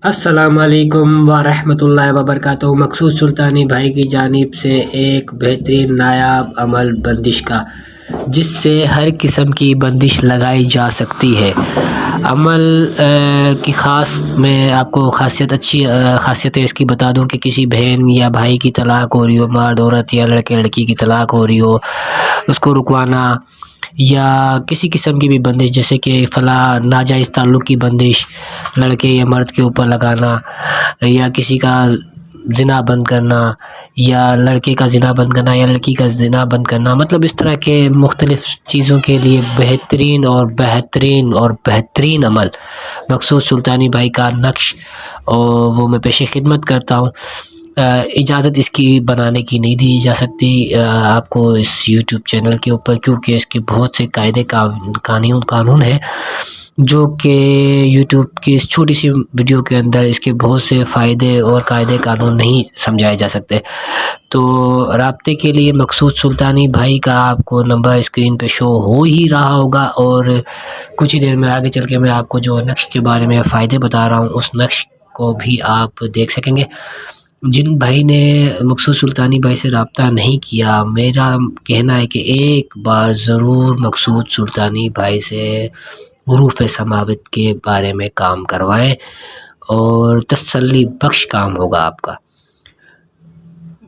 السلام علیکم ورحمۃ اللہ وبرکاتہ۔ مقصود سلطانی بھائی کی جانب سے ایک بہترین نایاب عمل بندش کا، جس سے ہر قسم کی بندش لگائی جا سکتی ہے۔ عمل کی خاص میں آپ کو خاصیتیں اس کی بتا دوں کہ کسی بہن یا بھائی کی طلاق ہو رہی ہو، مرد عورت یا لڑکے لڑکی کی طلاق ہو رہی ہو، اس کو رکوانا، یا کسی قسم کی بھی بندش جیسے کہ فلاں ناجائز تعلق کی بندش لڑکے یا مرد کے اوپر لگانا، یا کسی کا زنا بند کرنا، یا لڑکے کا زنا بند کرنا یا لڑکی کا زنا بند کرنا، مطلب اس طرح کے مختلف چیزوں کے لیے بہترین عمل مقصود سلطانی بھائی کا نقش اور وہ میں پیش خدمت کرتا ہوں۔ اجازت اس کی بنانے کی نہیں دی جا سکتی آپ کو اس یوٹیوب چینل کے اوپر، کیونکہ اس کے بہت سے قاعدے قانون ہیں جو کہ یوٹیوب کی اس چھوٹی سی ویڈیو کے اندر اس کے بہت سے فائدے اور قاعدے قانون نہیں سمجھائے جا سکتے۔ تو رابطے کے لیے مقصود سلطانی بھائی کا آپ کو نمبر اسکرین پہ شو ہو ہی رہا ہوگا، اور کچھ ہی دیر میں آگے چل کے میں آپ کو جو نقش کے بارے میں فائدے بتا رہا ہوں اس نقش کو بھی آپ دیکھ سکیں گے۔ جن بھائی نے مقصود سلطانی بھائی سے رابطہ نہیں کیا، میرا کہنا ہے کہ ایک بار ضرور مقصود سلطانی بھائی سے حروف سماوت کے بارے میں کام کروائیں، اور تسلی بخش کام ہوگا آپ کا۔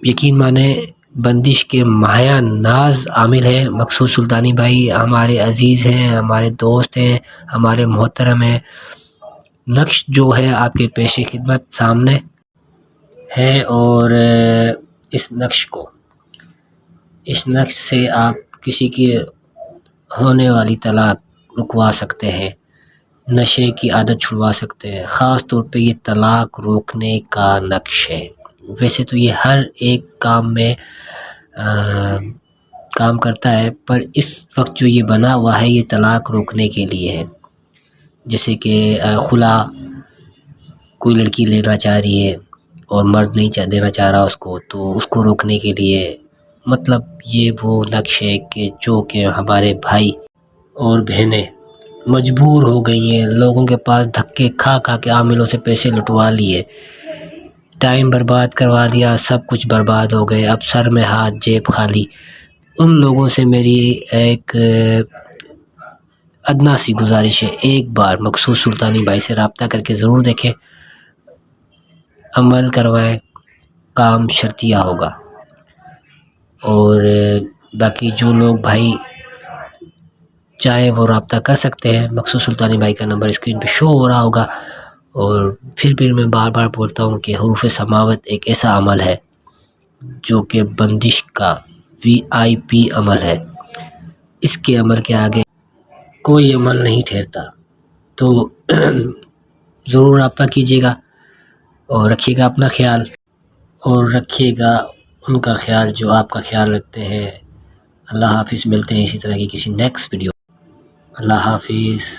یقین مانیں بندش کے ماہیا ناز عامل ہیں مقصود سلطانی بھائی، ہمارے عزیز ہیں، ہمارے دوست ہیں، ہمارے محترم ہیں۔ نقش جو ہے آپ کے پیش خدمت سامنے ہے، اور اس نقش سے آپ کسی کی ہونے والی طلاق رکوا سکتے ہیں، نشے کی عادت چھڑوا سکتے ہیں۔ خاص طور پہ یہ طلاق روکنے کا نقش ہے۔ ویسے تو یہ ہر ایک کام میں کام کرتا ہے، پر اس وقت جو یہ بنا ہوا ہے یہ طلاق روکنے کے لیے ہے۔ جیسے کہ خلا، کوئی لڑکی لینا چاہ رہی ہے اور مرد نہیں دینا چاہ رہا اس کو، تو اس کو روکنے کے لیے، مطلب یہ وہ نقش ہے کہ جو کہ ہمارے بھائی اور بہنیں مجبور ہو گئی ہیں، لوگوں کے پاس دھکے کھا کے عاملوں سے پیسے لٹوا لیے، ٹائم برباد کروا دیا، سب کچھ برباد ہو گئے، اب سر میں ہاتھ جیب خالی۔ ان لوگوں سے میری ایک ادنا سی گزارش ہے، ایک بار مقصود سلطانی بھائی سے رابطہ کر کے ضرور دیکھیں، عمل کروائیں، کام شرطیہ ہوگا۔ اور باقی جو لوگ بھائی چاہیں وہ رابطہ کر سکتے ہیں، مقصود سلطانی بھائی کا نمبر اسکرین پہ شو ہو رہا ہوگا۔ اور پھر میں بار بار بولتا ہوں کہ حروف سماوت ایک ایسا عمل ہے جو کہ بندش کا VIP عمل ہے، اس کے عمل کے آگے کوئی عمل نہیں ٹھہرتا۔ تو ضرور رابطہ کیجیے گا، اور رکھیے گا اپنا خیال، اور رکھیے گا ان کا خیال جو آپ کا خیال رکھتے ہیں۔ اللہ حافظ، ملتے ہیں اسی طرح کی کسی نیکسٹ ویڈیو۔ اللہ حافظ،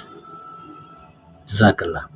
جزاک اللہ۔